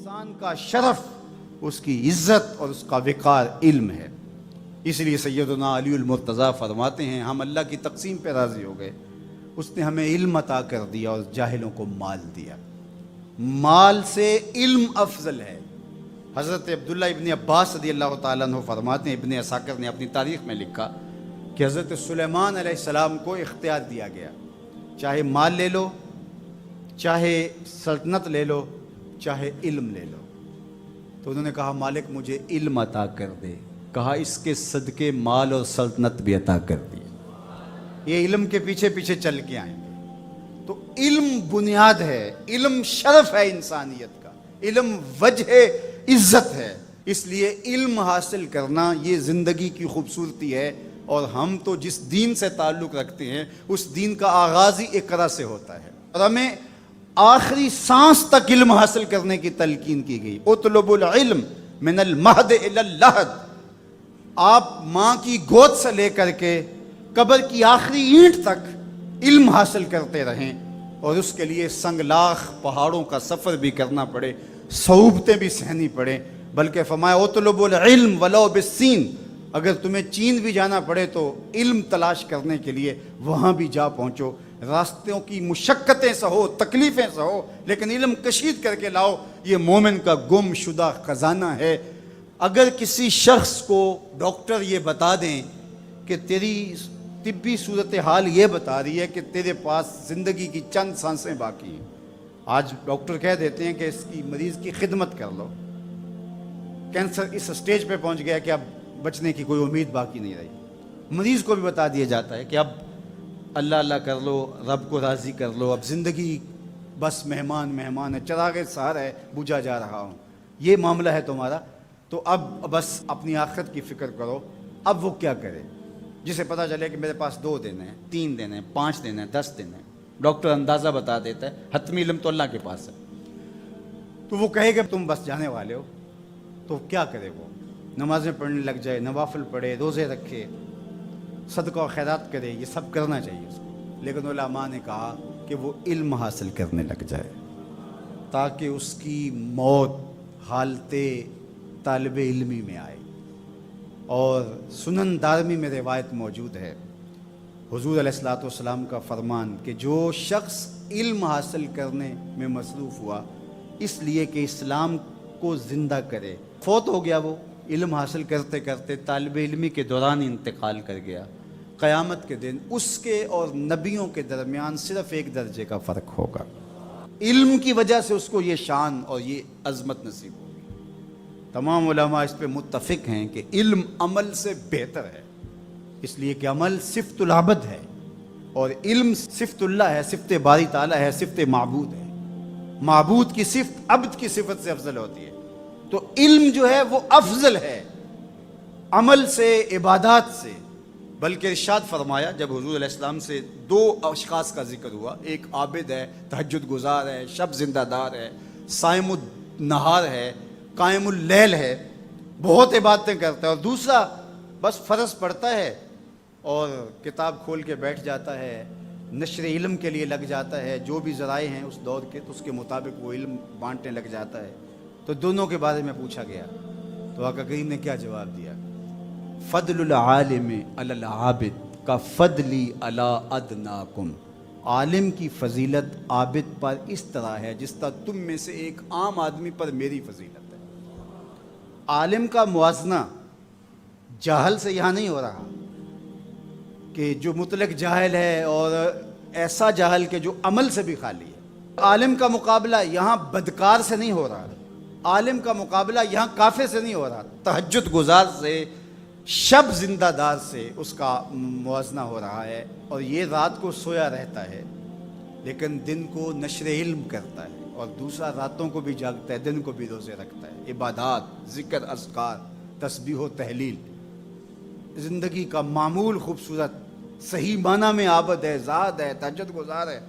انسان کا شرف، اس کی عزت اور اس کا وقار علم ہے۔ اس لیے سیدنا علی المرتضیٰ فرماتے ہیں ہم اللہ کی تقسیم پہ راضی ہو گئے، اس نے ہمیں علم عطا کر دیا اور جاہلوں کو مال دیا۔ مال سے علم افضل ہے۔ حضرت عبداللہ ابن عباس رضی اللہ تعالیٰ عنہ فرماتے ہیں، ابن عساکر نے اپنی تاریخ میں لکھا کہ حضرت سلیمان علیہ السلام کو اختیار دیا گیا، چاہے مال لے لو، چاہے سلطنت لے لو، چاہے علم لے لو۔ تو انہوں نے کہا مالک مجھے علم عطا کر دے، کہا اس کے صدقے مال اور سلطنت بھی عطا کر دی۔ یہ علم کے پیچھے پیچھے چل کے آئیں گے۔ تو علم بنیاد ہے، علم شرف ہے انسانیت کا، علم وجہ عزت ہے۔ اس لیے علم حاصل کرنا یہ زندگی کی خوبصورتی ہے، اور ہم تو جس دین سے تعلق رکھتے ہیں اس دین کا آغاز ہی اقرا سے ہوتا ہے، اور ہمیں آخری سانس تک علم حاصل کرنے کی تلقین کی گئی۔ اطلب العلم من المہد الی اللحد، آپ ماں کی گود سے لے کر کے قبر کی آخری اینٹ تک علم حاصل کرتے رہیں، اور اس کے لیے سنگلاخ پہاڑوں کا سفر بھی کرنا پڑے، صعوبتیں بھی سہنی پڑیں۔ بلکہ فرمایا اطلب العلم ولو بالسین، اگر تمہیں چین بھی جانا پڑے تو علم تلاش کرنے کے لیے وہاں بھی جا پہنچو، راستوں کی مشقتیں سہو، تکلیفیں سہو، لیکن علم کشید کر کے لاؤ۔ یہ مومن کا گم شدہ خزانہ ہے۔ اگر کسی شخص کو ڈاکٹر یہ بتا دیں کہ تیری طبی صورتحال یہ بتا رہی ہے کہ تیرے پاس زندگی کی چند سانسیں باقی ہیں، آج ڈاکٹر کہہ دیتے ہیں کہ اس کی مریض کی خدمت کر لو، کینسر اس سٹیج پہ پہنچ گیا کہ اب بچنے کی کوئی امید باقی نہیں رہی، مریض کو بھی بتا دیا جاتا ہے کہ اب اللہ اللہ کر لو، رب کو راضی کر لو، اب زندگی بس مہمان ہے، چراغ سحر ہے، بجھا جا رہا ہوں، یہ معاملہ ہے تمہارا، تو اب بس اپنی آخرت کی فکر کرو۔ اب وہ کیا کرے جسے پتہ چلے کہ میرے پاس 2 دن ہیں، 3 دن ہیں، 5 دن ہیں، 10 دن ہیں، ڈاکٹر اندازہ بتا دیتا ہے، حتمی علم تو اللہ کے پاس ہے، تو وہ کہے کہ تم بس جانے والے ہو، تو کیا کرے وہ؟ نمازیں پڑھنے لگ جائے، نوافل پڑھے، روزے رکھے، صدقہ و خیرات کرے، یہ سب کرنا چاہیے اس کو، لیکن علماء نے کہا کہ وہ علم حاصل کرنے لگ جائے تاکہ اس کی موت حالت طالب علمی میں آئے۔ اور سنن دارمی میں روایت موجود ہے، حضور علیہ الصلوۃ والسلام کا فرمان کہ جو شخص علم حاصل کرنے میں مصروف ہوا اس لیے کہ اسلام کو زندہ کرے، فوت ہو گیا، وہ علم حاصل کرتے کرتے طالب علمی کے دوران انتقال کر گیا، قیامت کے دن اس کے اور نبیوں کے درمیان صرف 1 درجے کا فرق ہوگا۔ علم کی وجہ سے اس کو یہ شان اور یہ عظمت نصیب ہوگی۔ تمام علماء اس پہ متفق ہیں کہ علم عمل سے بہتر ہے، اس لیے کہ عمل صفت العبد ہے اور علم صفت اللہ ہے، صفت باری تعالیٰ ہے، صفت معبود ہے۔ معبود کی صفت عبد کی صفت سے افضل ہوتی ہے، تو علم جو ہے وہ افضل ہے عمل سے، عبادات سے۔ بلکہ ارشاد فرمایا جب حضور علیہ السلام سے 2 اشخاص کا ذکر ہوا، ایک عابد ہے، تہجد گزار ہے، شب زندہ دار ہے، صائم النہار ہے، قائم اللیل ہے، بہت عبادتیں کرتا ہے، اور دوسرا بس فرض پڑھتا ہے اور کتاب کھول کے بیٹھ جاتا ہے، نشر علم کے لیے لگ جاتا ہے، جو بھی ذرائع ہیں اس دور کے تو اس کے مطابق وہ علم بانٹنے لگ جاتا ہے۔ تو دونوں کے بارے میں پوچھا گیا تو آقا کریم نے کیا جواب دیا؟ فضل العالم علی العابد کا فضلی علی ادناکم، عالم کی فضیلت عابد پر اس طرح ہے جس طرح تم میں سے ایک عام آدمی پر میری فضیلت ہے۔ عالم کا موازنہ جاہل سے یہاں نہیں ہو رہا کہ جو مطلق جاہل ہے اور ایسا جاہل کہ جو عمل سے بھی خالی ہے۔ عالم کا مقابلہ یہاں بدکار سے نہیں ہو رہا، عالم کا مقابلہ یہاں کافر سے نہیں ہو رہا، تہجد گزار سے، شب زندہ دار سے اس کا موازنہ ہو رہا ہے، اور یہ رات کو سویا رہتا ہے لیکن دن کو نشر علم کرتا ہے، اور دوسرا راتوں کو بھی جاگتا ہے، دن کو بھی روزے رکھتا ہے، عبادات، ذکر، اذکار، تسبیح و تحلیل، زندگی کا معمول خوبصورت، صحیح معنی میں عابد ہے، زاہد ہے، تہجد گزار ہے۔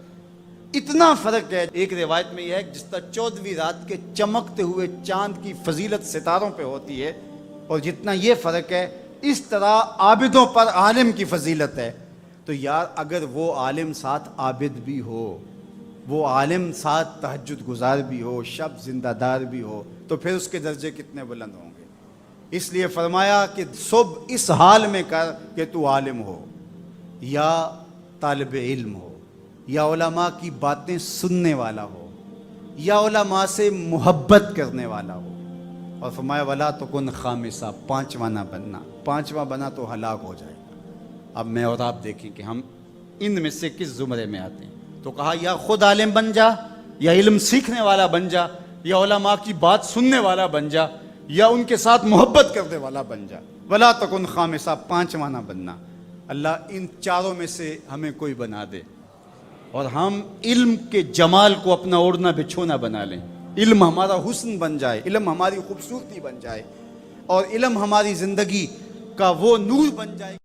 اتنا فرق ہے۔ ایک روایت میں یہ ہے جس طرح 14ویں رات کے چمکتے ہوئے چاند کی فضیلت ستاروں پہ ہوتی ہے، اور جتنا یہ فرق ہے اس طرح عابدوں پر عالم کی فضیلت ہے۔ تو یار اگر وہ عالم ساتھ عابد بھی ہو وہ عالم ساتھ تہجد گزار بھی ہو، شب زندہ دار بھی ہو، تو پھر اس کے درجے کتنے بلند ہوں گے۔ اس لیے فرمایا کہ صبح اس حال میں کر کہ تو عالم ہو یا طالب علم ہو یا علماء کی باتیں سننے والا ہو یا علماء سے محبت کرنے والا ہو۔ اور فرمایا ولا تکن خامسہ، پانچواں نہ بننا، پانچواں بنا تو ہلاک ہو جائے گا۔ اب میں اور آپ دیکھیں کہ ہم ان میں سے کس زمرے میں آتے ہیں۔ تو کہا یا خود عالم بن جا، یا علم سیکھنے والا بن جا، یا علماء کی بات سننے والا بن جا، یا ان کے ساتھ محبت کرنے والا بن جا۔ ولا تکن خامسہ، پانچواں نہ بننا۔ اللہ ان چاروں میں سے ہمیں کوئی بنا دے، اور ہم علم کے جمال کو اپنا اوڑھنا بچھونا بنا لیں۔ علم ہمارا حسن بن جائے، علم ہماری خوبصورتی بن جائے، اور علم ہماری زندگی کا وہ نور بن جائے۔